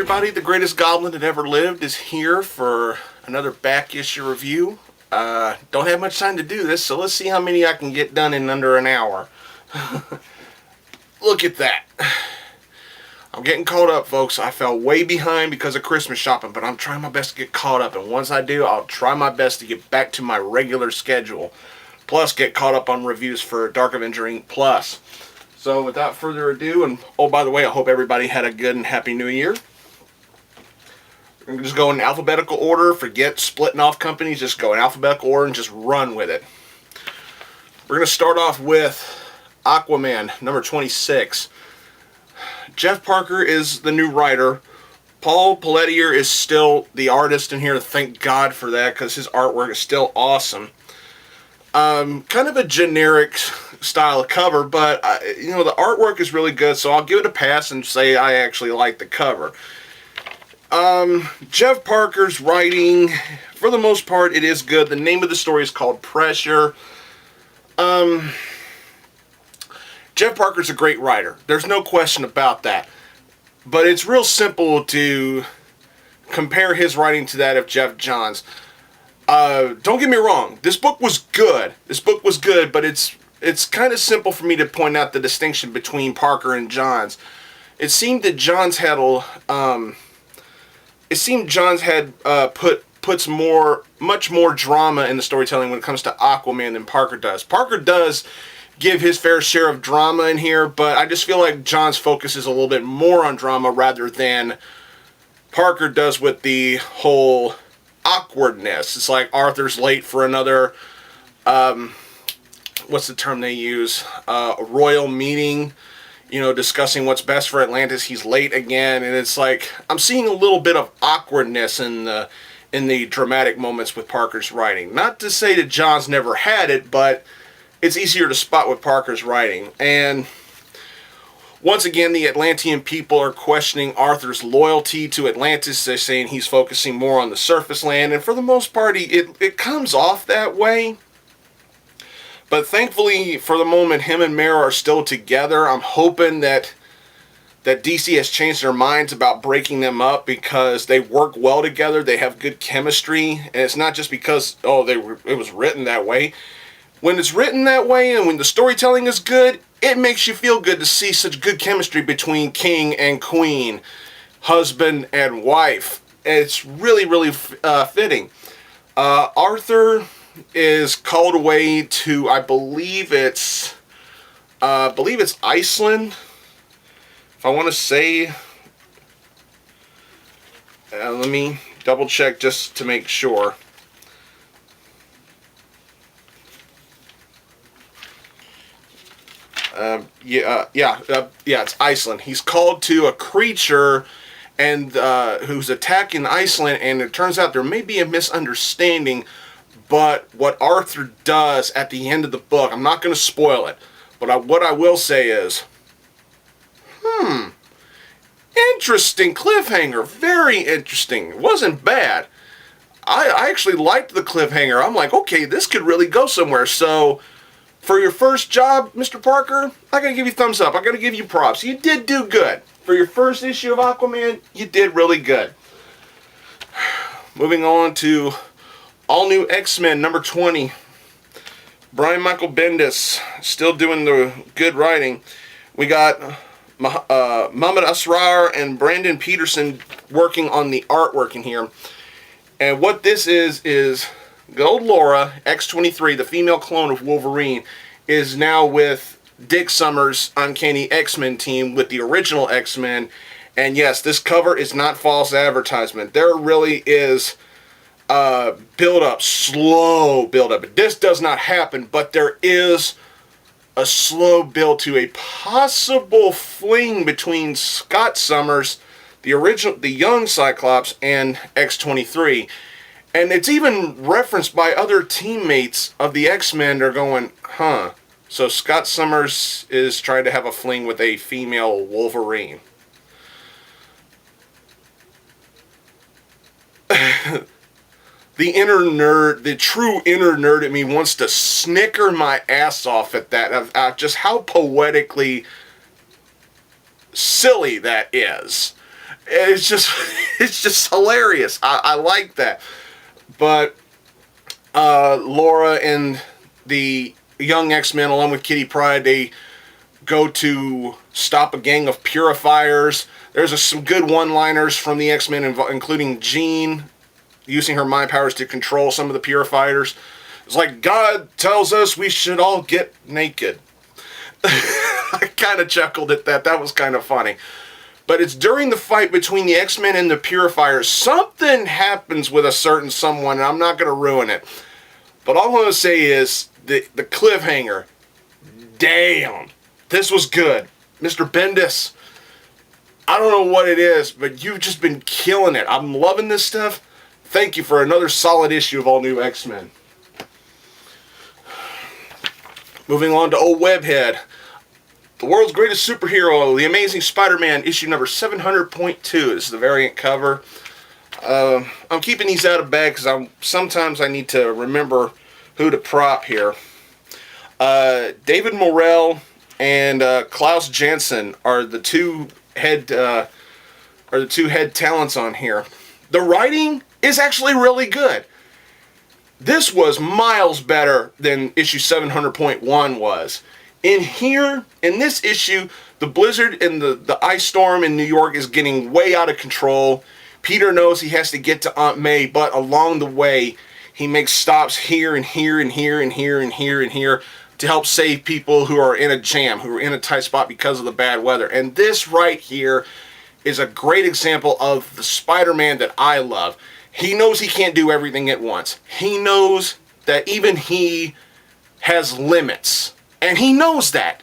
everybody, the greatest goblin that ever lived is here for another back issue review. Don't have much time to do this, so let's see how many I can get done in under an hour. Look at that. I'm getting caught up, folks. I fell way behind because of Christmas shopping, but I'm trying my best to get caught up, and once I do, I'll try my best to get back to my regular schedule. Plus, get caught up on reviews for Dark Avenger Inc. Plus. So, without further ado, and oh, by the way, I hope everybody had a good and happy new year. We're going to just go in alphabetical order. Forget splitting off companies. Just go in alphabetical order and just run with it. We're going to start off with Aquaman, number 26. Jeff Parker is the new writer. Paul Pelletier is still the artist in here. Thank God for that, because his artwork is still awesome. Kind of a generic style of cover, but the artwork is really good, so I'll give it a pass and say I actually like the cover. Jeff Parker's writing, for the most part, it is good. The name of the story is called Pressure. Jeff Parker's a great writer. There's no question about that. But it's real simple to compare his writing to that of Jeff Johns. Don't get me wrong. This book was good. But it's kind of simple for me to point out the distinction between Parker and Johns. It seemed that Johns had puts much more drama in the storytelling when it comes to Aquaman than Parker does. Parker does give his fair share of drama in here, but I just feel like Johns focuses a little bit more on drama rather than Parker does with the whole awkwardness. It's like Arthur's late for another, what's the term they use? Royal meeting, discussing what's best for Atlantis. He's late again, and it's like I'm seeing a little bit of awkwardness in the dramatic moments with Parker's writing. Not to say that Johns never had it, but it's easier to spot with Parker's writing. And once again, the Atlantean people are questioning Arthur's loyalty to Atlantis. They're saying he's focusing more on the surface land, and for the most part, it comes off that way. But thankfully, for the moment, him and Mara are still together. I'm hoping that DC has changed their minds about breaking them up, because they work well together. They have good chemistry, and it's not just because it was written that way. When it's written that way and when the storytelling is good, it makes you feel good to see such good chemistry between king and queen, husband and wife. It's really, really fitting. Arthur is called away to, I believe it's Iceland. If I want to say, let me double check just to make sure. It's Iceland. He's called to a creature and who's attacking Iceland, and it turns out there may be a misunderstanding, but what Arthur does at the end of the book, I'm not going to spoil it, but what I will say is, interesting cliffhanger, very interesting. It wasn't bad. I actually liked the cliffhanger. I'm like, okay, this could really go somewhere. So for your first job, Mr. Parker, I gotta give you thumbs up. I gotta give you props. You did do good. For your first issue of Aquaman, you did really good. Moving on to All New X-Men, number 20. Brian Michael Bendis, still doing the good writing. We got Mahmoud Asrar and Brandon Peterson working on the artwork in here. And what this is Gold Laura, X-23, the female clone of Wolverine, is now with Dick Summers' Uncanny X-Men team with the original X-Men. And yes, this cover is not false advertisement. There really is build-up, slow build-up. This does not happen, but there is a slow build to a possible fling between Scott Summers, the young Cyclops, and X-23. And it's even referenced by other teammates of the X-Men. They're going, so Scott Summers is trying to have a fling with a female Wolverine. The inner nerd, the true inner nerd in me wants to snicker my ass off at that, of just how poetically silly that is. It's just it's just hilarious. I like that. But Laura and the young X-Men, along with Kitty Pryde, they go to stop a gang of purifiers. There's some good one-liners from the X-Men, including Jean using her mind powers to control some of the purifiers. It's like, God tells us we should all get naked. I kind of chuckled at that. That was kind of funny. But it's during the fight between the X-Men and the purifiers. Something happens with a certain someone, and I'm not going to ruin it. But all I'm going to say is the cliffhanger. Damn. This was good. Mr. Bendis, I don't know what it is, but you've just been killing it. I'm loving this stuff. Thank you for another solid issue of All New X-Men. Moving on to Old Webhead. The world's greatest superhero, The Amazing Spider-Man, issue number 700.2. This is the variant cover. I'm keeping these out of bag because sometimes I need to remember who to prop here. David Morrell and Klaus Janson are the two head talents on here. The writing is actually really good. This was miles better than issue 700.1 was. In here, in this issue, the blizzard and the ice storm in New York is getting way out of control. Peter knows he has to get to Aunt May, but along the way, he makes stops here and here and here and here and here and here to help save people who are in a jam, who are in a tight spot because of the bad weather. And this right here is a great example of the Spider-Man that I love. He knows he can't do everything at once. He knows that even he has limits. And he knows that.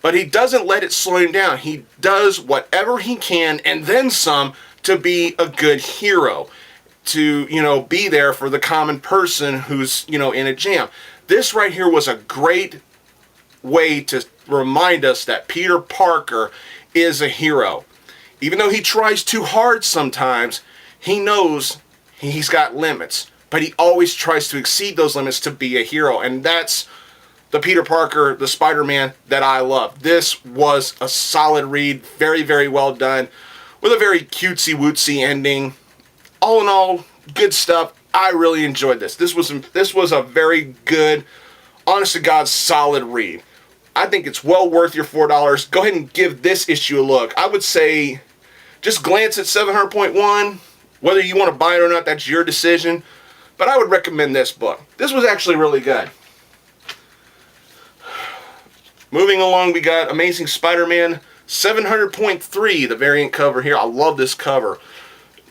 But he doesn't let it slow him down. He does whatever he can and then some to be a good hero. To, be there for the common person who's, in a jam. This right here was a great way to remind us that Peter Parker is a hero. Even though he tries too hard sometimes, he knows he's got limits. But he always tries to exceed those limits to be a hero. And that's the Peter Parker, the Spider-Man that I love. This was a solid read. Very, very well done. With a very cutesy-wootsy ending. All in all, good stuff. I really enjoyed this. This was a very good, honest-to-God, solid read. I think it's well worth your $4. Go ahead and give this issue a look. I would say just glance at 700.1. Whether you want to buy it or not, that's your decision. But I would recommend this book. This was actually really good. Moving along, we got Amazing Spider-Man 700.3, the variant cover here. I love this cover.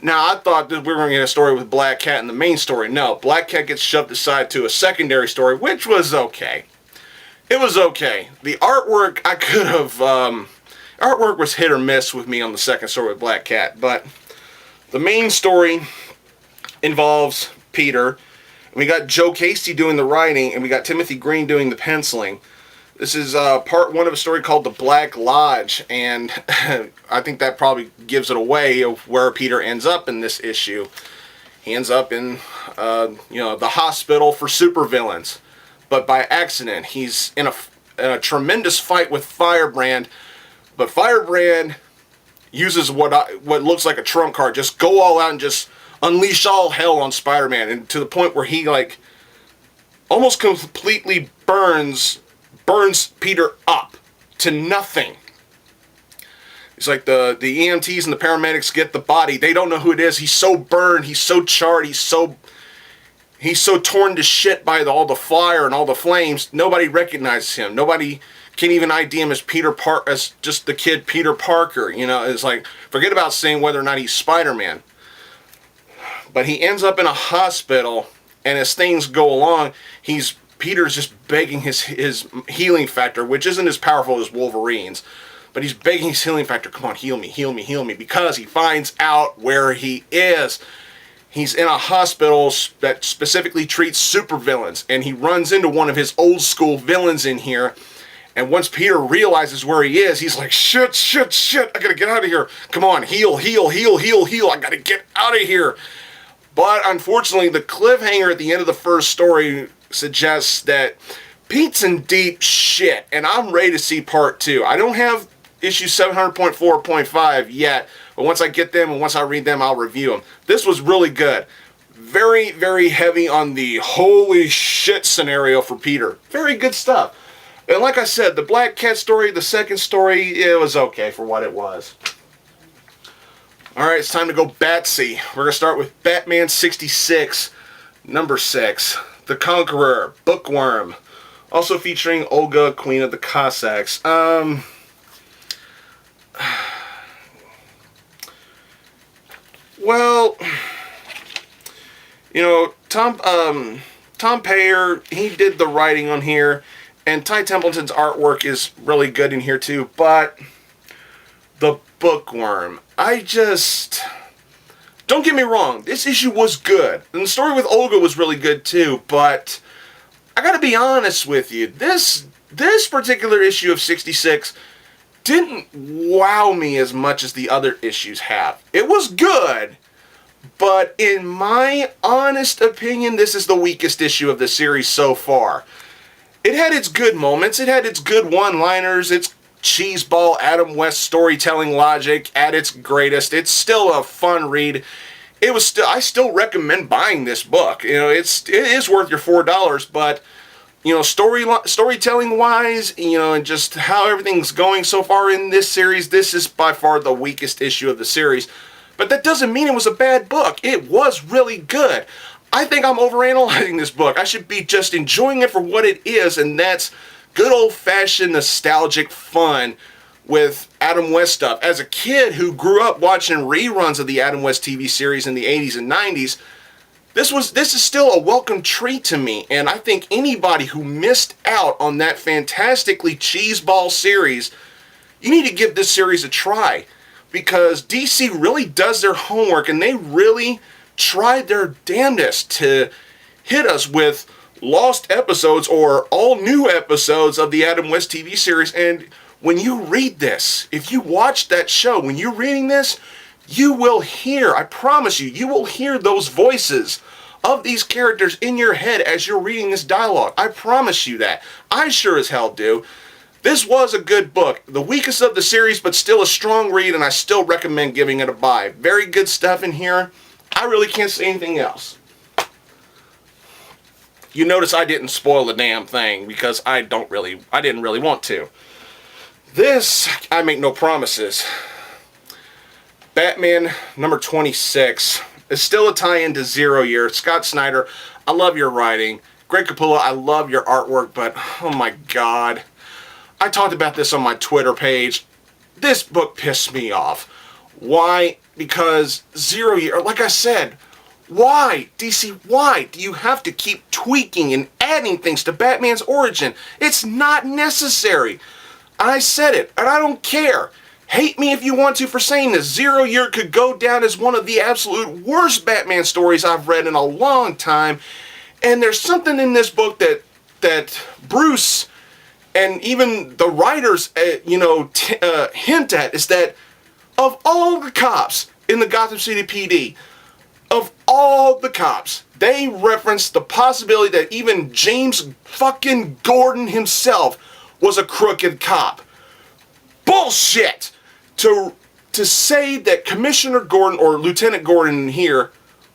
Now, I thought that we were going to get a story with Black Cat in the main story. No, Black Cat gets shoved aside to a secondary story, which was okay. It was okay. The artwork, artwork was hit or miss with me on the second story with Black Cat, but the main story involves Peter. We got Joe Casey doing the writing, and we got Timothy Green doing the penciling. This is part one of a story called The Black Lodge, and I think that probably gives it away of where Peter ends up in this issue. He ends up in, the hospital for supervillains, but by accident. He's in a tremendous fight with Firebrand, but Firebrand uses what looks like a trump card. Just go all out and just unleash all hell on Spider-Man, and to the point where he almost completely burns Peter up to nothing. It's like the EMTs and the paramedics get the body. They don't know who it is. He's so burned. He's so charred. He's so torn to shit by all the fire and all the flames. Nobody recognizes him. Nobody can even ID him as just the kid Peter Parker. It's like, forget about saying whether or not he's Spider-Man. But he ends up in a hospital, and as things go along, Peter's just begging his healing factor, which isn't as powerful as Wolverine's, but he's begging his healing factor, come on, heal me, heal me, heal me, because he finds out where he is. He's in a hospital that specifically treats supervillains, and he runs into one of his old school villains in here, and once Peter realizes where he is, he's like, shit, I gotta get out of here. Come on, heal, I gotta get out of here. But unfortunately, the cliffhanger at the end of the first story suggests that Pete's in deep shit, and I'm ready to see part 2. I don't have issue 700.4.5 yet, But once I get them and once I read them, I'll review them. This was really good. Very, very heavy on the holy shit scenario for Peter. Very good stuff. And like I said, the Black Cat story, the second story, it was okay for what it was. Alright, it's time to go Batsy. We're going to start with Batman 66, number 6. The Conqueror, Bookworm. Also featuring Olga, Queen of the Cossacks. Well, you know, Tom Payer, he did the writing on here, and Ty Templeton's artwork is really good in here too, but the Bookworm, don't get me wrong, this issue was good, and the story with Olga was really good too, but I gotta be honest with you, this particular issue of 66 didn't wow me as much as the other issues have. It was good, but in my honest opinion, this is the weakest issue of the series so far. It had its good moments, it had its good one-liners, its cheeseball Adam West storytelling logic at its greatest. It's still a fun read. I still recommend buying this book. You know, it is worth your $4, but you know, storytelling wise, you know, and just how everything's going so far in this series, this is by far the weakest issue of the series. But that doesn't mean it was a bad book. It was really good. I think I'm overanalyzing this book. I should be just enjoying it for what it is, and that's good old-fashioned nostalgic fun with Adam West stuff. As a kid who grew up watching reruns of the Adam West TV series in the 80s and 90s, this is still a welcome treat to me, and I think anybody who missed out on that fantastically cheeseball series, you need to give this series a try, because DC really does their homework, and they really tried their damnedest to hit us with lost episodes or all new episodes of the Adam West TV series. And when you read this, if you watch that show, when you're reading this, you will hear, I promise you, you will hear those voices of these characters in your head as you're reading this dialogue. I promise you that. I sure as hell do. This was a good book. The weakest of the series, but still a strong read, and I still recommend giving it a buy. Very good stuff in here. I really can't say anything else. You notice I didn't spoil the damn thing because I didn't really want to. This, I make no promises. Batman number 26 is still a tie-in to Zero Year. Scott Snyder, I love your writing. Greg Capullo, I love your artwork, but oh my god. I talked about this on my Twitter page. This book pissed me off. Why? Because Zero Year, like I said, why? DC, why do you have to keep tweaking and adding things to Batman's origin? It's not necessary. I said it, and I don't care. Hate me if you want to for saying this. Zero Year could go down as one of the absolute worst Batman stories I've read in a long time. And there's something in this book that Bruce and even the writers, hint at, is that of all the cops in the Gotham City PD, of all the cops, they referenced the possibility that even James fucking Gordon himself was a crooked cop. Bullshit! To say that Commissioner Gordon, or Lieutenant Gordon here,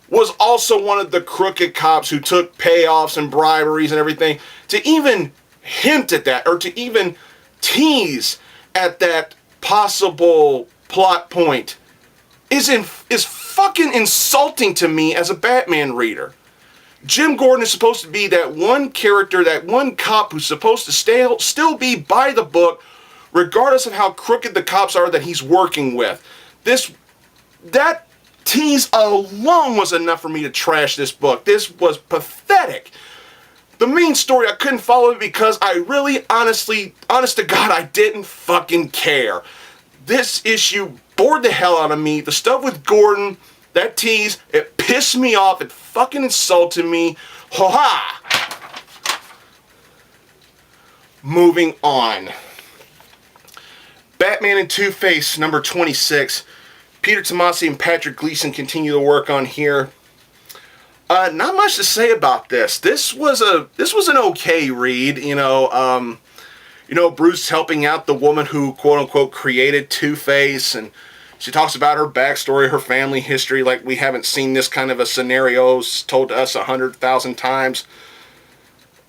was also one of the crooked cops who took payoffs and briberies and everything, to even hint at that, or to even tease at that possible plot point, is fucking insulting to me as a Batman reader. Jim Gordon is supposed to be that one character, that one cop who's supposed to still be by the book, regardless of how crooked the cops are that he's working with. That tease alone was enough for me to trash this book. This was pathetic. The main story, I couldn't follow it because I really, honest to God, I didn't fucking care. This issue bored the hell out of me. The stuff with Gordon, that tease, it pissed me off. It fucking insulted me. Ha-ha! Moving on. Batman and Two-Face, number 26. Peter Tomasi and Patrick Gleason continue to work on here. Not much to say about this. This was an okay read. Bruce helping out the woman who quote unquote created Two-Face, and She talks about her backstory, her family history, like we haven't seen this kind of a scenario told to us 100,000 times.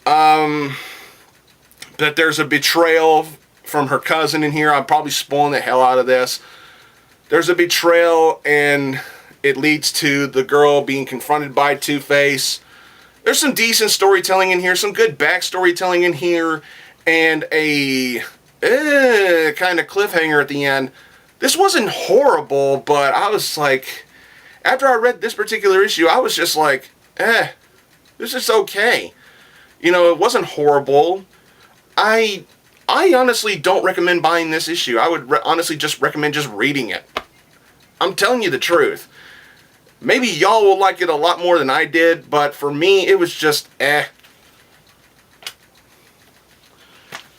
That there's a betrayal from her cousin in here. I'm probably spoiling the hell out of this. There's a betrayal, and it leads to the girl being confronted by Two-Face. There's some decent storytelling in here, some good backstorytelling in here, and a kind of cliffhanger at the end. This wasn't horrible, but I was like, after I read this particular issue, I was just like, this is okay. You know, it wasn't horrible. I honestly don't recommend buying this issue. I would honestly just recommend just reading it. I'm telling you the truth. Maybe y'all will like it a lot more than I did, but for me, it was just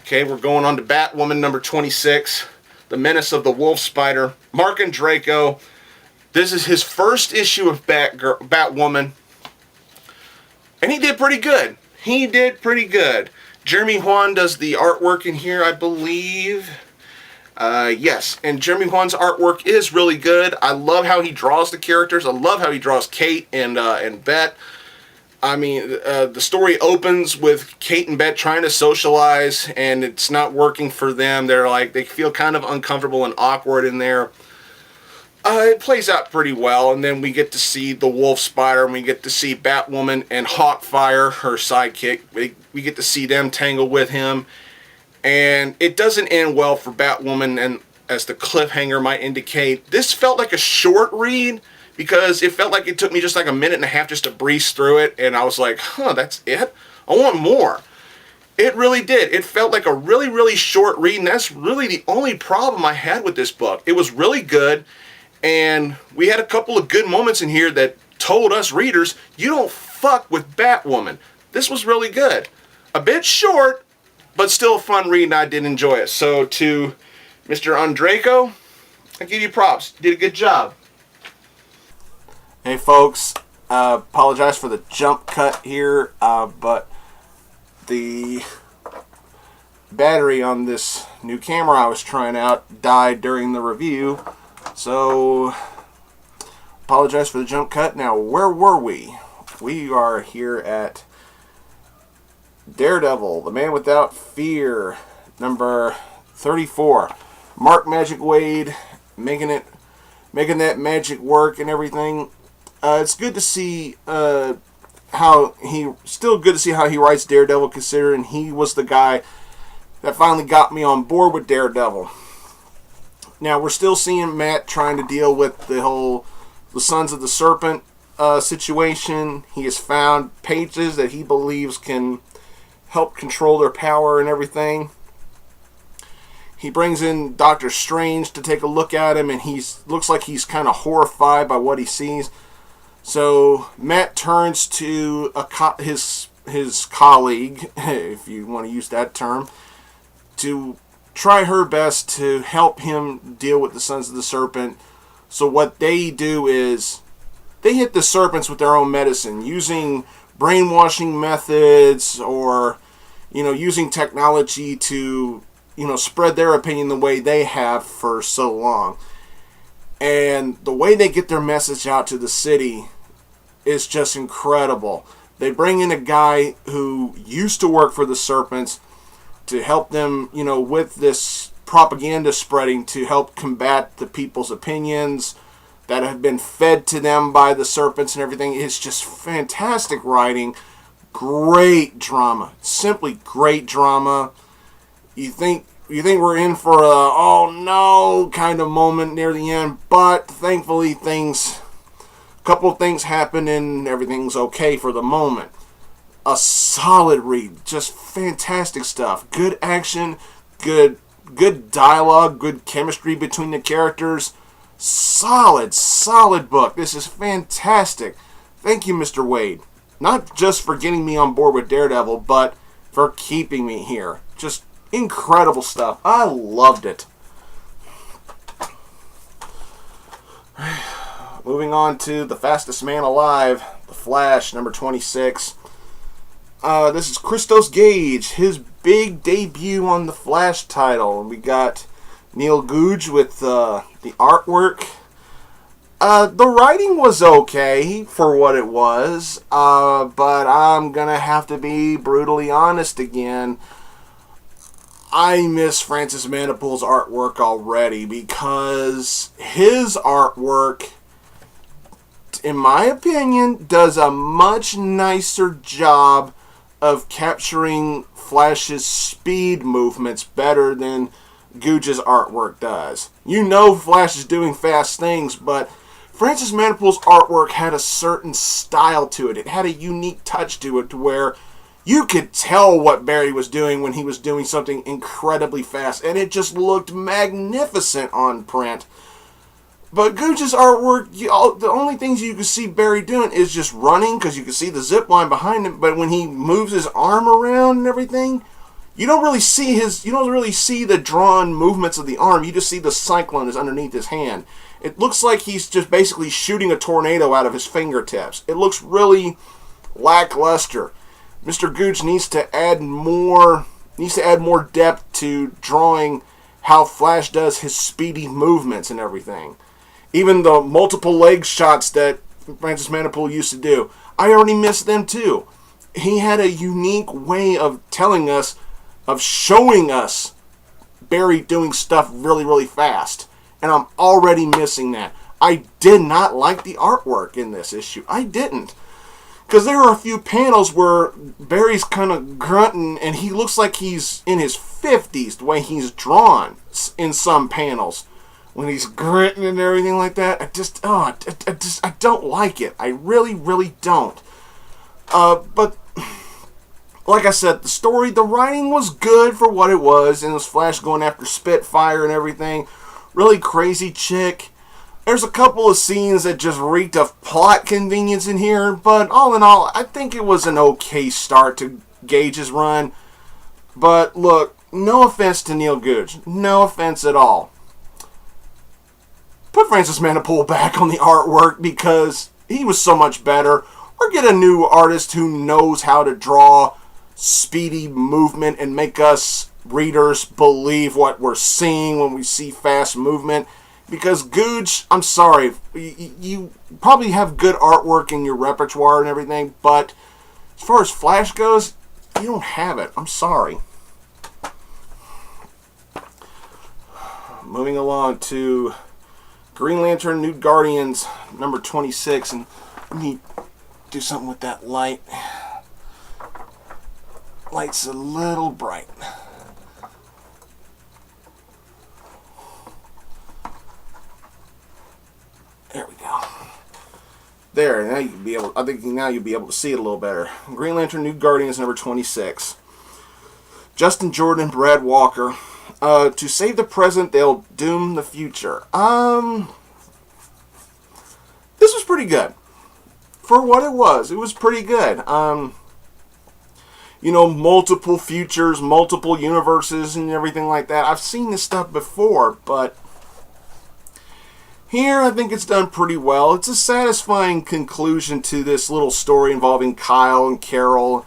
Okay, we're going on to Batwoman number 26, The Menace of the Wolf Spider. Mark Andreyko. This is his first issue of Batwoman, and he did pretty good. He did pretty good. Jeremy Juan does the artwork in here, I believe. Yes, and Jeremy Juan's artwork is really good. I love how he draws the characters. I love how he draws Kate and Bet. I mean, the story opens with Kate and Bet trying to socialize, and it's not working for them. They feel kind of uncomfortable and awkward in there. It plays out pretty well, and then we get to see the Wolf Spider, and we get to see Batwoman and Hawkfire, her sidekick. We get to see them tangle with him. And it doesn't end well for Batwoman, and as the cliffhanger might indicate, this felt like a short read because it felt like it took me just like a minute and a half just to breeze through it, and I was like, that's it? I want more. It really did. It felt like a really, really short read, and that's really the only problem I had with this book. It was really good, and we had a couple of good moments in here that told us readers, you don't fuck with Batwoman. This was really good. A bit short, but still a fun read, and I did enjoy it. So to Mr. Andreyko, I give you props. You did a good job. Hey folks, apologize for the jump cut here, but the battery on this new camera I was trying out died during the review. So, apologize for the jump cut. Now, where were we? We are here at Daredevil, The Man Without Fear, number 34. Mark Magic Wade making that magic work and everything. It's good to see how he writes Daredevil, considering he was the guy that finally got me on board with Daredevil. Now we're still seeing Matt trying to deal with the Sons of the Serpent situation. He has found pages that he believes can help control their power and everything. He brings in Doctor Strange to take a look at him, and looks like he's kind of horrified by what he sees. So Matt turns to his colleague, if you want to use that term, to try her best to help him deal with the Sons of the Serpent. So what they do is they hit the serpents with their own medicine, using brainwashing methods, or using technology to spread their opinion the way they have for so long. And the way they get their message out to the city is just incredible. They bring in a guy who used to work for the Serpents to help them with this propaganda spreading, to help combat the people's opinions that have been fed to them by the Serpents and everything. It's just fantastic writing. Great drama. Simply great drama. You think we're in for a oh no kind of moment near the end, but thankfully a couple of things happen and everything's okay for the moment. A solid read. Just fantastic stuff. Good action, good dialogue, good chemistry between the characters. Solid book. This is fantastic. Thank you, Mr. Wade. Not just for getting me on board with Daredevil, but for keeping me here. Just incredible stuff. I loved it. Moving on to The Fastest Man Alive, The Flash, number 26. This is Christos Gage, his big debut on the Flash title. And we got Neil Googe with the artwork. The writing was okay for what it was, but I'm gonna have to be brutally honest again. I miss Francis Manapul's artwork already because his artwork, in my opinion, does a much nicer job of capturing Flash's speed movements better than Googe's artwork does. You know Flash is doing fast things, but Francis Manapul's artwork had a certain style to it. It had a unique touch to it to where you could tell what Barry was doing when he was doing something incredibly fast, and it just looked magnificent on print. But Googe's artwork, the only things you can see Barry doing is just running, because you can see the zip line behind him, but when he moves his arm around and everything, you don't really see the drawn movements of the arm. You just see the cyclone is underneath his hand. It looks like he's just basically shooting a tornado out of his fingertips. It looks really lackluster. Mr. Googe needs to add more depth to drawing how Flash does his speedy movements and everything. Even the multiple leg shots that Francis Manapul used to do, I already missed them too. He had a unique way of showing us Barry doing stuff really, really fast. And I'm already missing that. I did not like the artwork in this issue. I didn't. Because there are a few panels where Barry's kind of grunting and he looks like he's in his 50s, the way he's drawn in some panels. When he's grunting and everything like that, I don't like it. I really, really don't. But like I said, the writing was good for what it was, and it was Flash going after Spitfire and everything. Really crazy chick. There's a couple of scenes that just reeked of plot convenience in here, but all in all, I think it was an okay start to Gage's run. But look, no offense to Neil Googe. No offense at all. Put Francis Manapul back on the artwork because he was so much better. Or get a new artist who knows how to draw speedy movement and make us readers believe what we're seeing when we see fast movement. Because Googe, I'm sorry, you probably have good artwork in your repertoire and everything, but as far as Flash goes, you don't have it. I'm sorry. Moving along to Green Lantern New Guardians number 26, and let me do something with that light. Light's a little bright. There we go. There, now you'll be able. I think now you'll be able to see it a little better. Green Lantern New Guardians number 26. Justin Jordan, Brad Walker. To save the present, they'll doom the future. This was pretty good. For what it was pretty good. Multiple futures, multiple universes, and everything like that. I've seen this stuff before, but here I think it's done pretty well. It's a satisfying conclusion to this little story involving Kyle and Carol,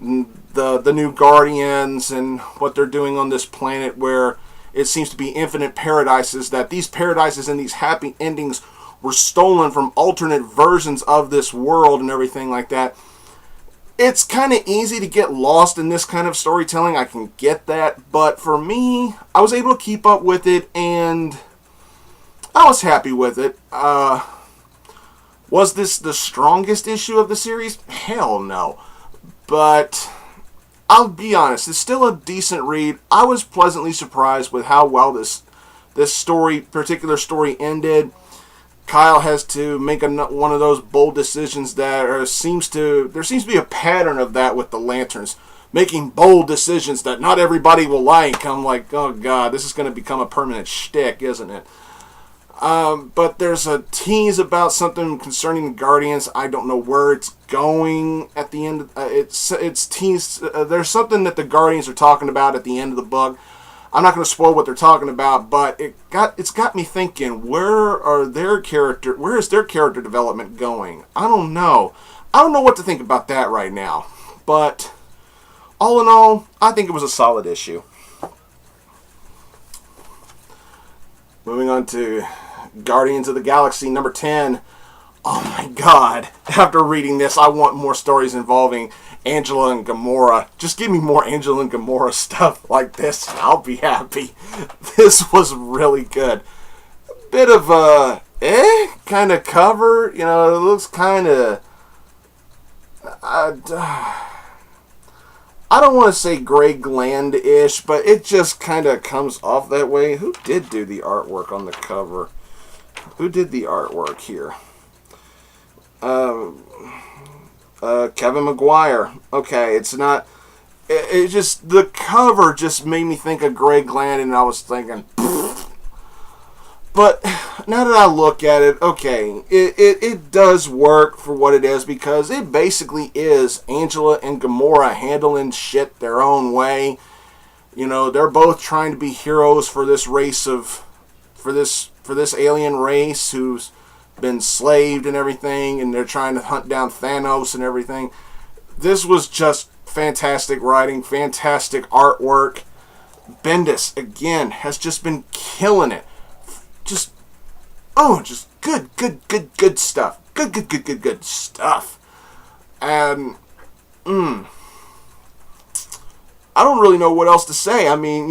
and the new Guardians, and what they're doing on this planet where it seems to be infinite paradises, that these paradises and these happy endings were stolen from alternate versions of this world and everything like that. It's kind of easy to get lost in this kind of storytelling. I can get that. But for me, I was able to keep up with it, and I was happy with it. Was this the strongest issue of the series? Hell no. But I'll be honest, it's still a decent read. I was pleasantly surprised with how well this particular story ended. Kyle has to make one of those bold decisions there seems to be a pattern of that with the Lanterns. Making bold decisions that not everybody will like. I'm like, oh god, this is going to become a permanent shtick, isn't it? But there's a tease about something concerning the Guardians. I don't know where it's going at the end. It's teased. There's something that the Guardians are talking about at the end of the book. I'm not going to spoil what they're talking about, but it's got me thinking, where is their character development going? I don't know. I don't know what to think about that right now. But all in all, I think it was a solid issue. Moving on to Guardians of the Galaxy number 10. Oh my god. After reading this, I want more stories involving Angela and Gamora. Just give me more Angela and Gamora stuff like this, and I'll be happy. This was really good. A bit of a kind of cover. You know, it looks kind of... I don't want to say Greg Land-ish, but it just kind of comes off that way. Who did do the artwork on the cover? Who did the artwork here? Kevin McGuire. Okay, it's not... It just... The cover just made me think of Greg Land, and I was thinking... But now that I look at it, okay, it does work for what it is, because it basically is Angela and Gamora handling shit their own way. You know, they're both trying to be heroes for this race of... For this alien race who's been slaved and everything, and they're trying to hunt down Thanos and everything. This was just fantastic writing, fantastic artwork. Bendis, again, has just been killing it. Just good stuff. Good stuff. And, I don't really know what else to say. I mean,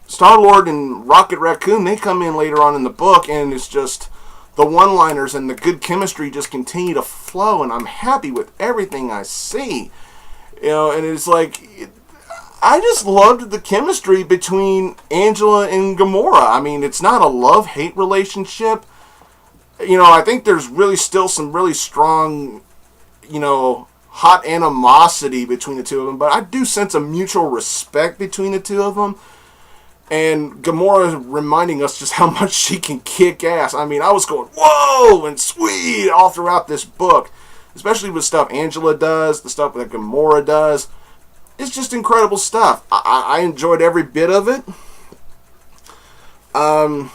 Star-Lord and Rocket Raccoon, they come in later on in the book, and it's just the one-liners and the good chemistry just continue to flow, and I'm happy with everything I see. You know, and it's like... I just loved the chemistry between Angela and Gamora. I mean, it's not a love-hate relationship. You know, I think there's really still some really strong, hot animosity between the two of them. But I do sense a mutual respect between the two of them. And Gamora reminding us just how much she can kick ass. I mean, I was going, whoa, and sweet all throughout this book. Especially with stuff Angela does, the stuff that Gamora does. It's just incredible stuff. I enjoyed every bit of it. Yeah,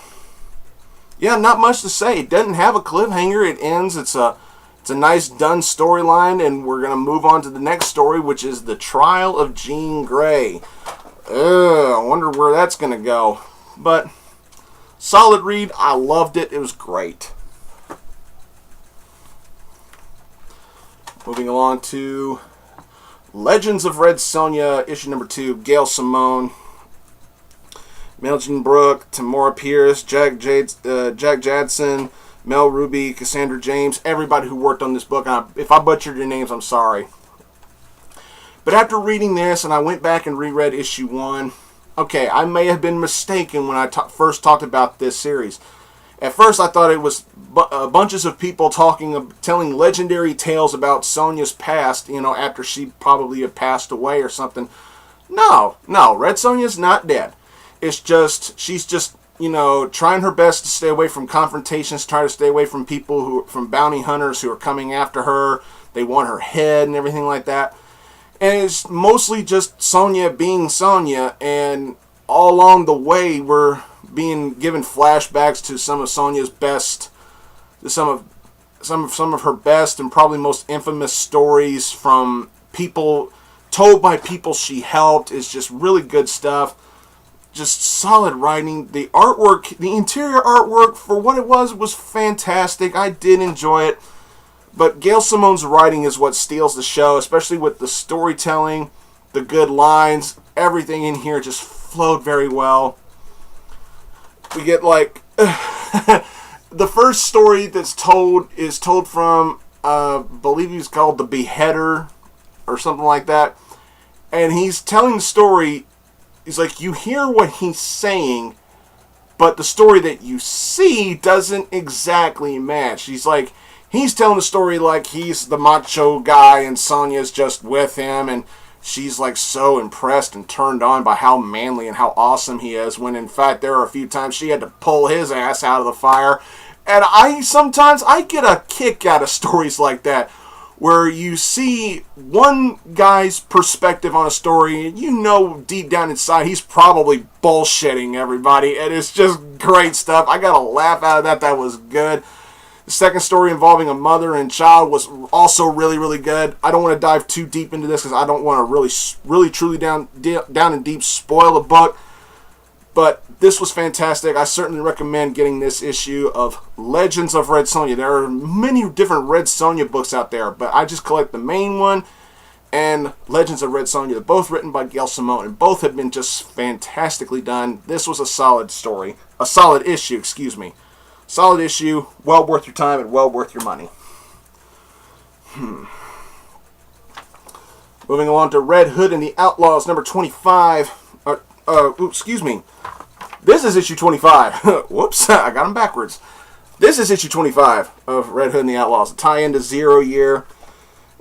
not much to say. It doesn't have a cliffhanger. It ends. It's a nice done storyline, and we're gonna move on to the next story, which is the Trial of Jean Grey. I wonder where that's gonna go. But solid read. I loved it. It was great. Moving along to Legends of Red Sonja, issue number 2, Gail Simone, Melvin Brooke, Tamora Pierce, Jack Jadson, Mel Ruby, Cassandra James, everybody who worked on this book. If I butchered your names, I'm sorry. But after reading this, and I went back and reread issue 1, okay, I may have been mistaken when I first talked about this series. At first, I thought it was bunches of people telling legendary tales about Sonja's past, after she probably had passed away or something. No, Red Sonja's not dead. It's just, she's just, trying her best to stay away from confrontations, try to stay away from from bounty hunters who are coming after her. They want her head and everything like that. And it's mostly just Sonja being Sonja, and all along the way, we're being given flashbacks to some of Sonja's best, some of her best and probably most infamous stories from people, told by people she helped. Is just really good stuff. Just solid writing. The artwork, the interior artwork, for what it was fantastic. I did enjoy it. But Gail Simone's writing is what steals the show, especially with the storytelling, the good lines. Everything in here just flowed very well. We get the first story that's told is told from, I believe he's called the Beheader or something like that. And he's telling the story. He's like, you hear what he's saying, but the story that you see doesn't exactly match. He's like, he's telling the story like he's the macho guy and Sonja's just with him, and she's like so impressed and turned on by how manly and how awesome he is, when in fact there are a few times she had to pull his ass out of the fire. And sometimes I get a kick out of stories like that, where you see one guy's perspective on a story, and deep down inside he's probably bullshitting everybody, and it's just great stuff. I got a laugh out of that. That was good. The second story involving a mother and child was also really, really good. I don't want to dive too deep into this because I don't want to really truly down and deep spoil the book. But this was fantastic. I certainly recommend getting this issue of Legends of Red Sonja. There are many different Red Sonja books out there, but I just collect the main one and Legends of Red Sonja. They're both written by Gail Simone, and both have been just fantastically done. This was a solid story. A solid issue, excuse me. Solid issue, well worth your time and well worth your money. Moving along to Red Hood and the Outlaws, number 25. Excuse me. This is issue 25. Whoops, I got them backwards. This is issue 25 of Red Hood and the Outlaws. A tie-in to Zero Year.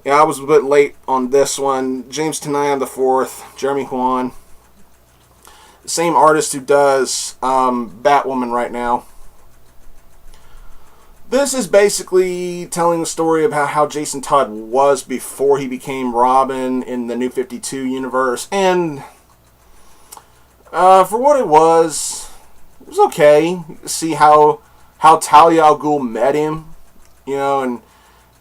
Yeah, I was a bit late on this one. James Tanai on the 4th. Jeremy Juan. The same artist who does Batwoman right now. This is basically telling the story about how Jason Todd was before he became Robin in the New 52 universe. And for what it was okay. See how Talia al Ghul met him, and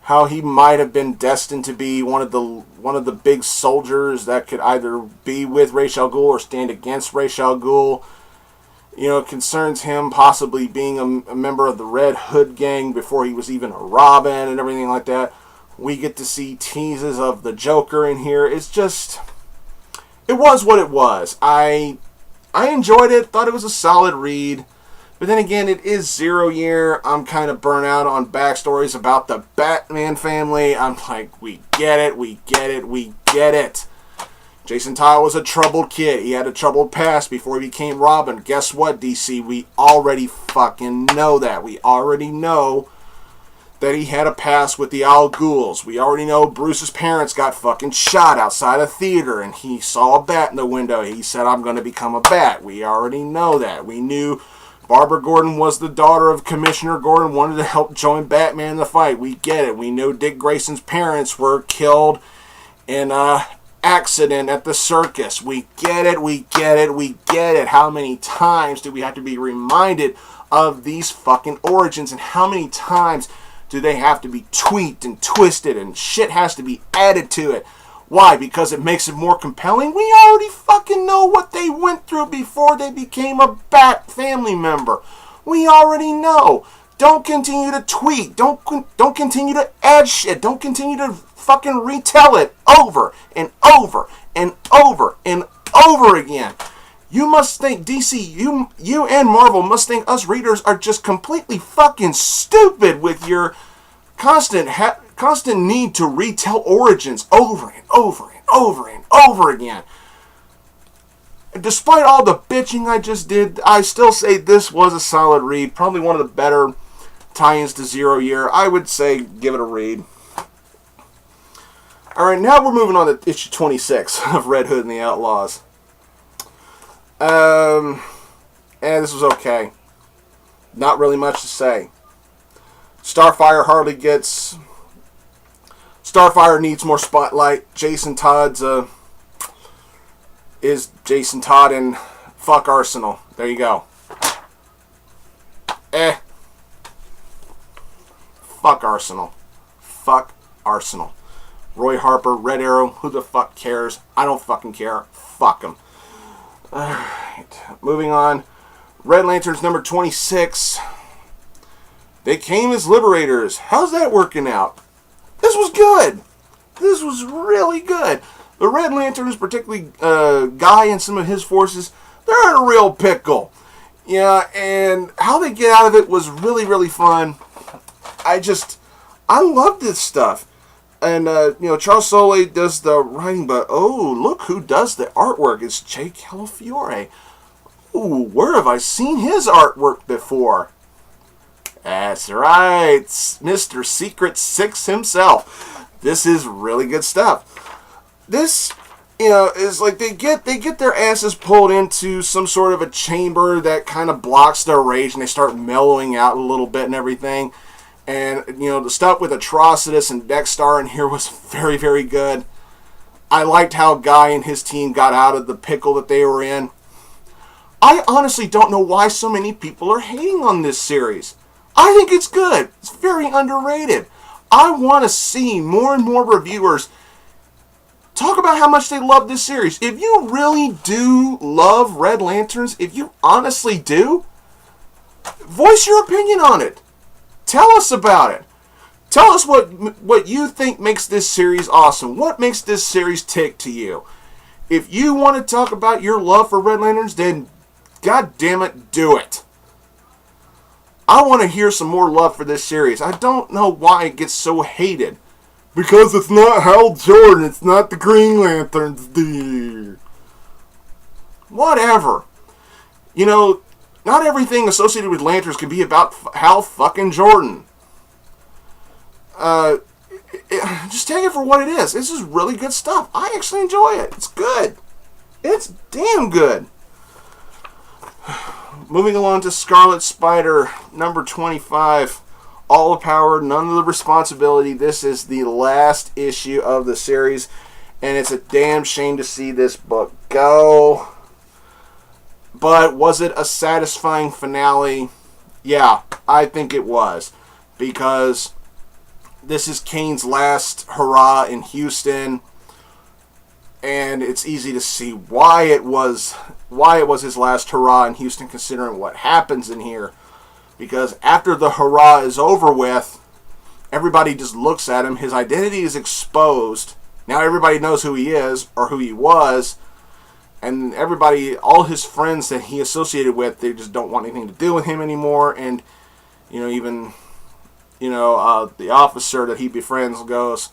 how he might have been destined to be one of the big soldiers that could either be with Ra's al Ghul or stand against Ra's al Ghul. It concerns him possibly being a member of the Red Hood gang before he was even a Robin and everything like that. We get to see teases of the Joker in here. It was what it was. I enjoyed it, thought it was a solid read. But then again, it is Zero Year. I'm kind of burnt out on backstories about the Batman family. I'm like, we get it. Jason Todd was a troubled kid. He had a troubled past before he became Robin. Guess what, DC? We already fucking know that. We already know that he had a past with the Al Ghuls. We already know Bruce's parents got fucking shot outside a theater and he saw a bat in the window. He said, I'm going to become a bat. We already know that. We knew Barbara Gordon was the daughter of Commissioner Gordon, wanted to help join Batman in the fight. We get it. We know Dick Grayson's parents were killed in accident at the circus. We get it. How many times do we have to be reminded of these fucking origins, and how many times do they have to be tweaked and twisted and shit has to be added to it? Why? Because it makes it more compelling? We already fucking know what they went through before they became a Bat family member. We already know. Don't continue to tweak. Don't continue to add shit. Don't continue to fucking retell it over and over and over and over again. You must think, DC, you and Marvel must think us readers are just completely fucking stupid with your constant need to retell origins over and over and over and over again. Despite all the bitching I just did, I still say this was a solid read. Probably one of the better tie-ins to Zero Year. I would say give it a read. Alright, now we're moving on to issue 26 of Red Hood and the Outlaws. This was okay. Not really much to say. Starfire needs more spotlight. Jason Todd's is Jason Todd and fuck Arsenal. There you go. Fuck Arsenal. Fuck Arsenal. Roy Harper, Red Arrow, who the fuck cares? I don't fucking care. Fuck them. Alright, moving on. Red Lanterns number 26. They came as liberators. How's that working out? This was good. This was really good. The Red Lanterns, particularly Guy and some of his forces, they're in a real pickle. Yeah, and how they get out of it was really, really fun. I love this stuff. And, Charles Soule does the writing, but, oh, look who does the artwork. It's Jay Calafiore. Ooh, where have I seen his artwork before? That's right, Mr. Secret Six himself. This is really good stuff. This, is like they get their asses pulled into some sort of a chamber that kind of blocks their rage, and they start mellowing out a little bit and everything. And, the stuff with Atrocitus and Dexstar in here was very, very good. I liked how Guy and his team got out of the pickle that they were in. I honestly don't know why so many people are hating on this series. I think it's good. It's very underrated. I want to see more and more reviewers talk about how much they love this series. If you really do love Red Lanterns, if you honestly do, voice your opinion on it. Tell us about it. Tell us what you think makes this series awesome. What makes this series tick to you? If you want to talk about your love for Red Lanterns, then God damn it, do it. I want to hear some more love for this series. I don't know why it gets so hated. Because it's not Hal Jordan, it's not the Green Lanterns, dude. Whatever. You know, not everything associated with Lanterns can be about Hal fucking Jordan. Just take it for what it is. This is really good stuff. I actually enjoy it. It's good. It's damn good. Moving along to Scarlet Spider, number 25. All the power, none of the responsibility. This is the last issue of the series, and it's a damn shame to see this book go. But was it a satisfying finale? Yeah, I think it was. Because this is Kane's last hurrah in Houston, and it's easy to see why it was his last hurrah in Houston, considering what happens in here. Because after the hurrah is over with, everybody just looks at him. His identity is exposed. Now everybody knows who he is, or who he was. And everybody, all his friends that he associated with, they just don't want anything to do with him anymore. And, even, the officer that he befriends goes,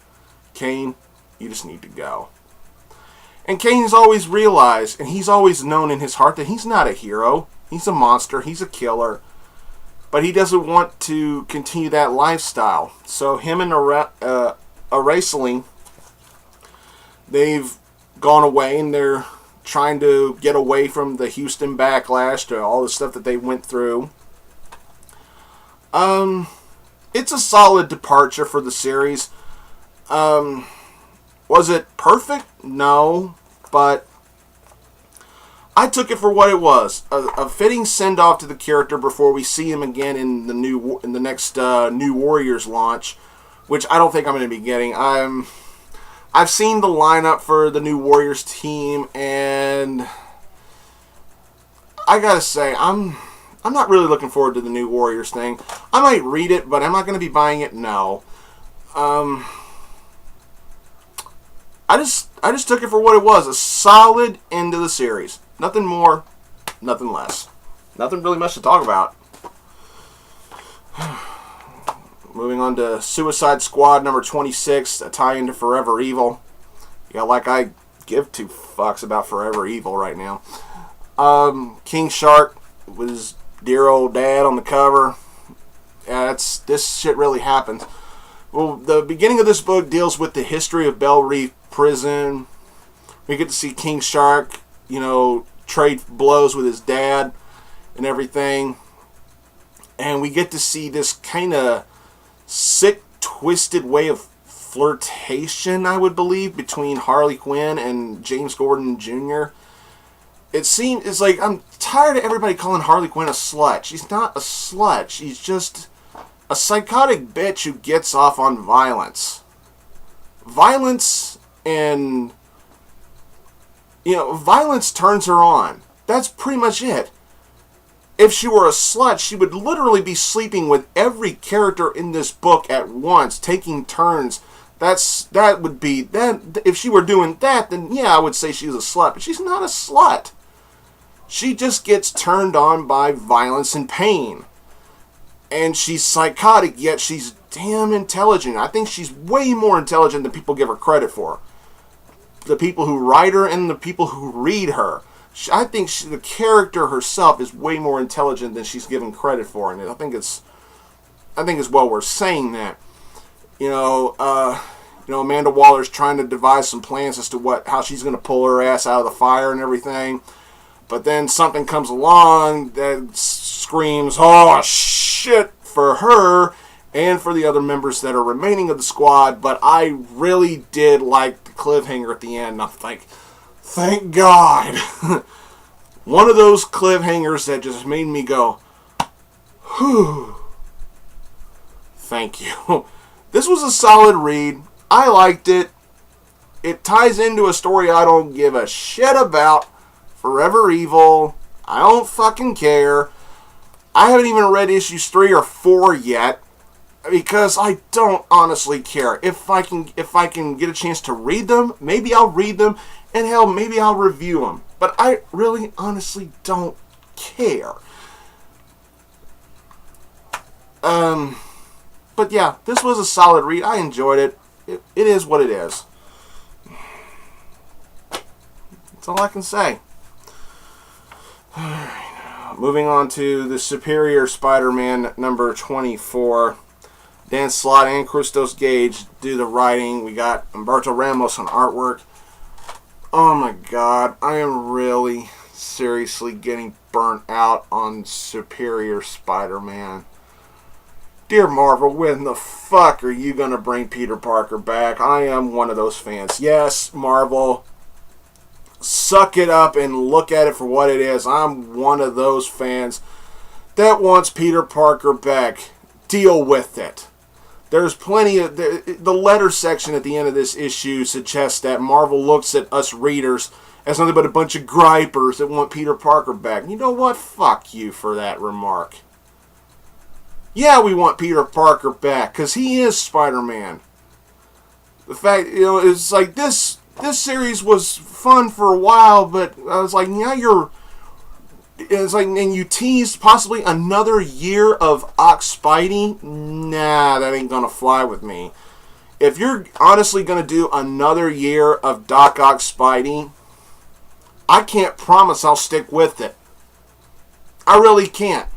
Kane, you just need to go. And Kane's always realized, and he's always known in his heart, that he's not a hero. He's a monster. He's a killer. But he doesn't want to continue that lifestyle. So him and Araceline, they've gone away, and they're trying to get away from the Houston backlash to all the stuff that they went through. It's a solid departure for the series. Was it perfect? No, but I took it for what it was. A fitting send-off to the character before we see him again in the next New Warriors launch, which I don't think I'm going to be getting. I've seen the lineup for the New Warriors team, and I gotta say, I'm not really looking forward to the New Warriors thing. I might read it, but am I going to be buying it? No. I just took it for what it was. A solid end to the series. Nothing more, nothing less. Nothing really much to talk about. Moving on to Suicide Squad number 26, a tie-in to Forever Evil. Yeah, like I give two fucks about Forever Evil right now. King Shark with his dear old dad on the cover. Yeah, this shit really happens. Well, the beginning of this book deals with the history of Belle Reef Prison. We get to see King Shark, trade blows with his dad and everything. And we get to see this kind of sick, twisted way of flirtation, I would believe, between Harley Quinn and James Gordon Jr. It's like, I'm tired of everybody calling Harley Quinn a slut. She's not a slut. She's just a psychotic bitch who gets off on violence. Violence and... violence turns her on. That's pretty much it. If she were a slut, she would literally be sleeping with every character in this book at once, taking turns. That would be that. If she were doing that, then yeah, I would say she's a slut. But she's not a slut. She just gets turned on by violence and pain. And she's psychotic, yet she's damn intelligent. I think she's way more intelligent than people give her credit for. The people who write her and the people who read her. I think the character herself is way more intelligent than she's given credit for, and I think it's well worth saying that. Amanda Waller's trying to devise some plans as to how she's going to pull her ass out of the fire and everything, but then something comes along that screams, "Oh shit!" for her and for the other members that are remaining of the squad. But I really did like the cliffhanger at the end. I'm like, thank God. One of those cliffhangers that just made me go, whew. Thank you. This was a solid read. I liked it. It ties into a story I don't give a shit about. Forever Evil. I don't fucking care. I haven't even read issues 3 or 4 yet because I don't honestly care. If I can get a chance to read them, maybe I'll read them, and hell, maybe I'll review them. But I really honestly don't care. But yeah, this was a solid read. I enjoyed it. It is what it is. That's all I can say. Moving on to the Superior Spider-Man number 24. Dan Slott and Christos Gage do the writing. We got Humberto Ramos on artwork. Oh my god, I am really seriously getting burnt out on Superior Spider-Man. Dear Marvel, when the fuck are you going to bring Peter Parker back? I am one of those fans. Yes, Marvel, suck it up and look at it for what it is. I'm one of those fans that wants Peter Parker back. Deal with it. There's plenty of... The letter section at the end of this issue suggests that Marvel looks at us readers as nothing but a bunch of gripers that want Peter Parker back. You know what? Fuck you for that remark. Yeah, we want Peter Parker back, because he is Spider-Man. The fact, it's like this series was fun for a while, but I was like, now it's like, and you teased possibly another year of Ox Spidey? Nah, that ain't gonna fly with me. If you're honestly gonna do another year of Doc Ock Spidey, I can't promise I'll stick with it. I really can't.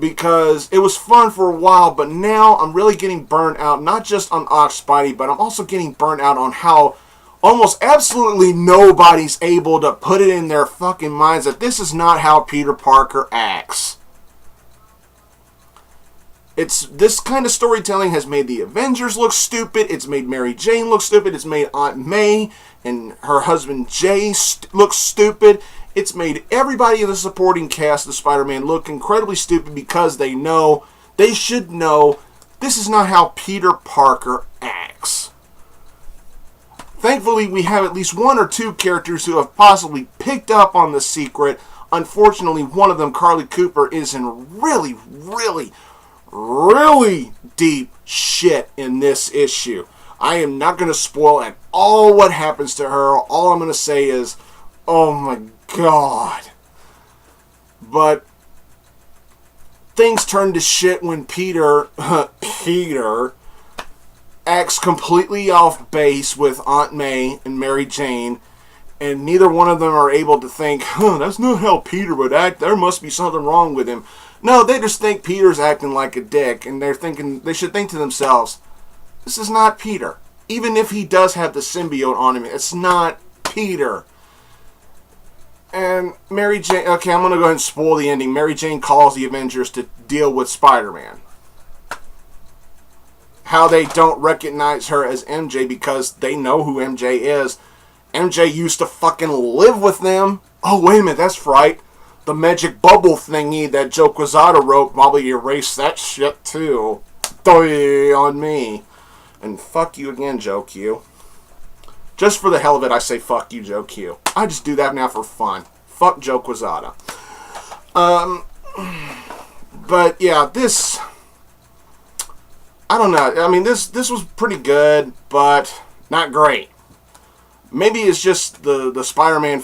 Because it was fun for a while, but now I'm really getting burnt out, not just on Ox Spidey, but I'm also getting burnt out on how almost absolutely nobody's able to put it in their fucking minds that this is not how Peter Parker acts. This kind of storytelling has made the Avengers look stupid, it's made Mary Jane look stupid, it's made Aunt May and her husband Jay look stupid. It's made everybody in the supporting cast of Spider-Man look incredibly stupid because they should know, this is not how Peter Parker acts. Thankfully, we have at least one or two characters who have possibly picked up on the secret. Unfortunately, one of them, Carly Cooper, is in really, really, really deep shit in this issue. I am not going to spoil at all what happens to her. All I'm going to say is, oh my God. But things turn to shit when Peter acts completely off base with Aunt May and Mary Jane, and neither one of them are able to think, that's not how Peter would act. There must be something wrong with him. No, they just think Peter's acting like a dick, and they should think to themselves, this is not Peter. Even if he does have the symbiote on him, it's not Peter. And Mary Jane... Okay, I'm going to go ahead and spoil the ending. Mary Jane calls the Avengers to deal with Spider-Man. How they don't recognize her as MJ because they know who MJ is. MJ used to fucking live with them. Oh, wait a minute, that's right. The magic bubble thingy that Joe Quesada wrote probably erased that shit too. Doy on me. And fuck you again, Joe Q. Just for the hell of it, I say fuck you, Joe Q. I just do that now for fun. Fuck Joe Quesada. But yeah, this... I don't know. I mean, this was pretty good, but not great. Maybe it's just the Spider-Man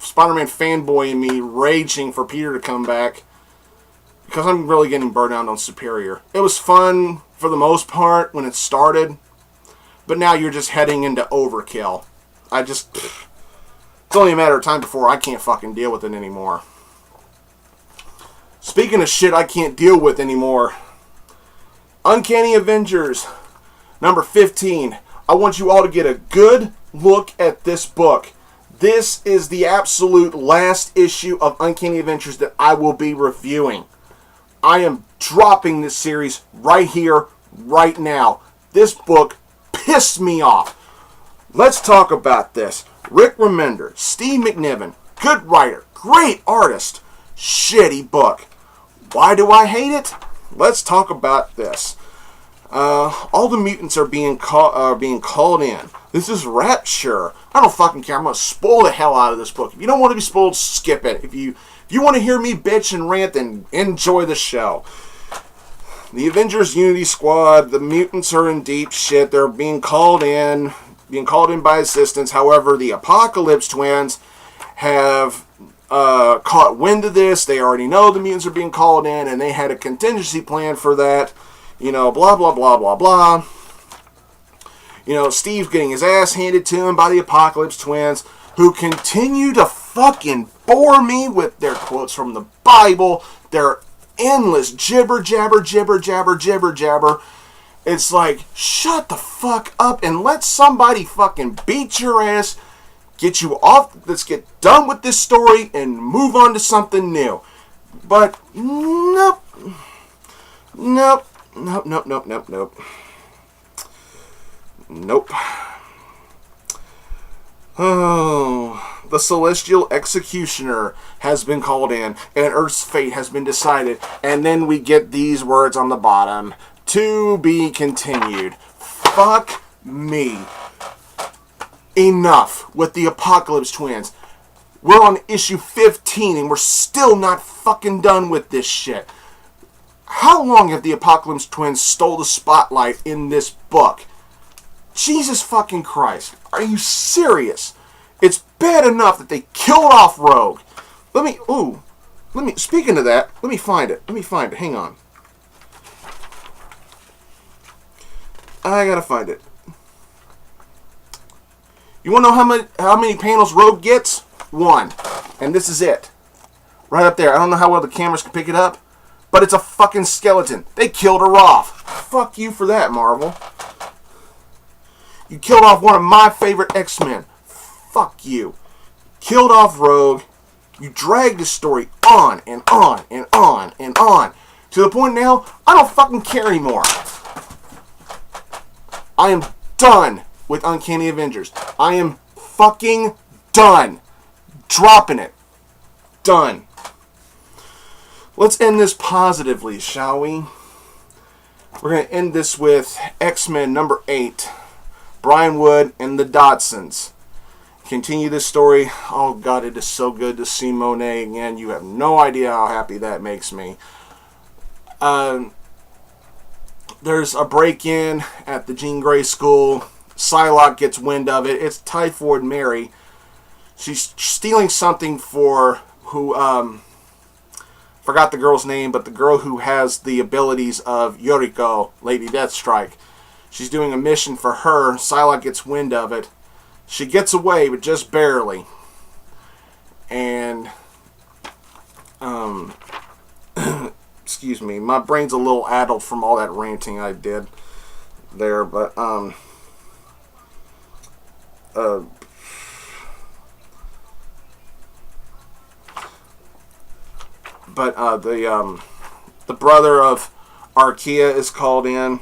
fanboy in me raging for Peter to come back, because I'm really getting burned out on Superior. It was fun for the most part when it started, but now you're just heading into overkill. It's only a matter of time before I can't fucking deal with it anymore. Speaking of shit I can't deal with anymore, Uncanny Avengers, number 15. I want you all to get a good look at this book. This is the absolute last issue of Uncanny Avengers that I will be reviewing. I am dropping this series right here, right now. This book pissed me off. Let's talk about this. Rick Remender, Steve McNiven, good writer, great artist, shitty book. Why do I hate it? Let's talk about this. All the mutants are being called in. This is Rapture. I don't fucking care. I'm gonna spoil the hell out of this book. If you don't want to be spoiled, skip it. If you want to hear me bitch and rant, then enjoy the show. The Avengers Unity Squad, the mutants are in deep shit. They're being called in by assistance. However, the Apocalypse Twins have caught wind of this. They already know the mutants are being called in, and they had a contingency plan for that. You know, blah, blah, blah, blah, blah. You know, Steve's getting his ass handed to him by the Apocalypse Twins, who continue to fucking bore me with their quotes from the Bible, their endless jibber, jabber, jibber, jabber, jibber, jabber. It's like, shut the fuck up and let somebody fucking beat your ass, get you off, let's get done with this story and move on to something new. But, nope. Nope. Nope, nope, nope, nope, nope. Nope. Oh, the Celestial Executioner has been called in, and Earth's fate has been decided. And then we get these words on the bottom. To be continued. Fuck me. Enough with the Apocalypse Twins. We're on issue 15, and we're still not fucking done with this shit. How long have the Apocalypse Twins stole the spotlight in this book? Jesus fucking Christ. Are you serious? It's bad enough that they killed off Rogue. Speaking of that, let me find it. Hang on. I gotta find it. You wanna know how many panels Rogue gets? 1. And this is it. Right up there. I don't know how well the cameras can pick it up, but it's a fucking skeleton. They killed her off. Fuck you for that, Marvel. You killed off one of my favorite X-Men. Fuck you. Killed off Rogue. You dragged this story on and on and on and on. To the point now, I don't fucking care anymore. I am done with Uncanny Avengers. I am fucking done. Dropping it. Done. Let's end this positively, shall we? We're going to end this with X-Men number 8. Brian Wood and the Dodsons. Continue this story. Oh God, it is so good to see Monet again. You have no idea how happy that makes me. There's a break-in at the Jean Grey school. Psylocke gets wind of it. It's Typhoid Mary. She's stealing something for who, forgot the girl's name, but the girl who has the abilities of Yuriko, Lady Deathstrike. She's doing a mission for her. Psylocke gets wind of it. She gets away, but just barely. And, excuse me, my brain's a little addled from all that ranting I did there, but, the brother of Archaea is called in.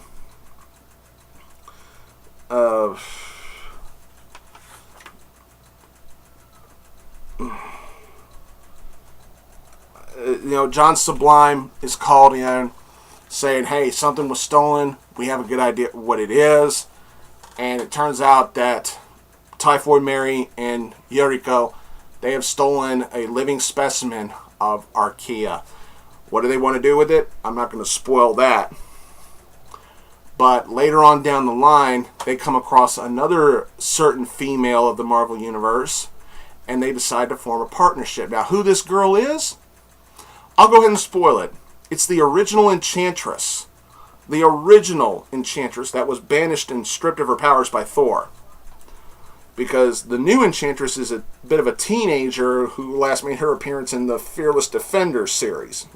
John Sublime is called in saying, hey, something was stolen. We have a good idea what it is. And it turns out that Typhoid Mary and Yuriko, they have stolen a living specimen of Archaea. What do they want to do with it? I'm not going to spoil that. But later on down the line, they come across another certain female of the Marvel Universe, and they decide to form a partnership. Now, who this girl is? I'll go ahead and spoil it. It's the original Enchantress. The original Enchantress that was banished and stripped of her powers by Thor. Because the new Enchantress is a bit of a teenager who last made her appearance in the Fearless Defenders series.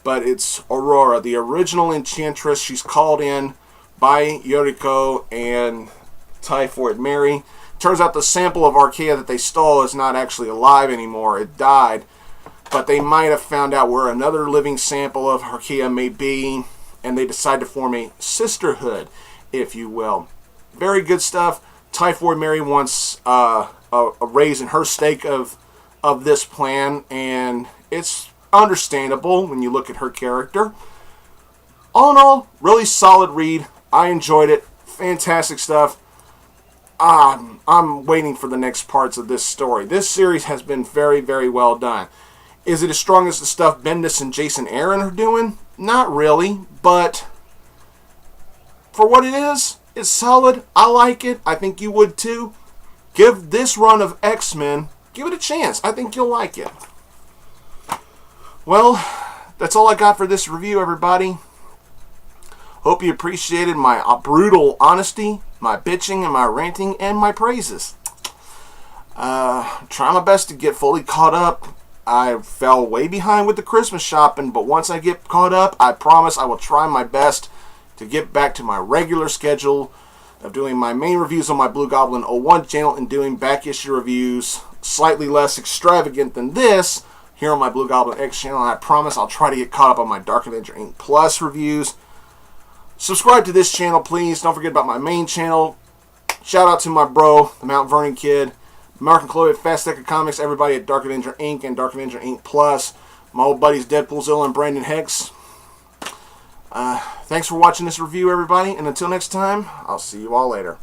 But it's Aurora, the original Enchantress. She's called in by Yuriko and Typhoid Mary. Turns out the sample of Archaea that they stole is not actually alive anymore. It died. But they might have found out where another living sample of Archaea may be, and they decide to form a sisterhood, if you will. Very good stuff. Typhoid Mary wants a raise in her stake of this plan, and it's understandable when you look at her character. all in all, really solid read. I enjoyed it. Fantastic stuff. I'm waiting for the next parts of this story. This series has been very, very well done. Is it as strong as the stuff Bendis and Jason Aaron are doing? Not really, but for what it is, it's solid. I like it. I think you would too. Give this run of X-Men, give it a chance. I think you'll like it. Well, that's all I got for this review, everybody. Hope you appreciated my brutal honesty, my bitching and my ranting, and my praises. Try my best to get fully caught up. I fell way behind with the Christmas shopping, but once I get caught up, I promise I will try my best to get back to my regular schedule of doing my main reviews on my Blugoblin 01 channel and doing back issue reviews slightly less extravagant than this here on my blugoblinX channel. And I promise I'll try to get caught up on my Dark Avenger Inc. Plus reviews. Subscribe to this channel, please. Don't forget about my main channel. Shout out to my bro, the Mount Vernon Kid, Mark and Chloe at Fast Deck of Comics, everybody at Dark Avenger Inc. and Dark Avenger Inc. Plus, my old buddies Deadpool Zilla and Brandon Hex. Thanks for watching this review, everybody, and until next time, I'll see you all later.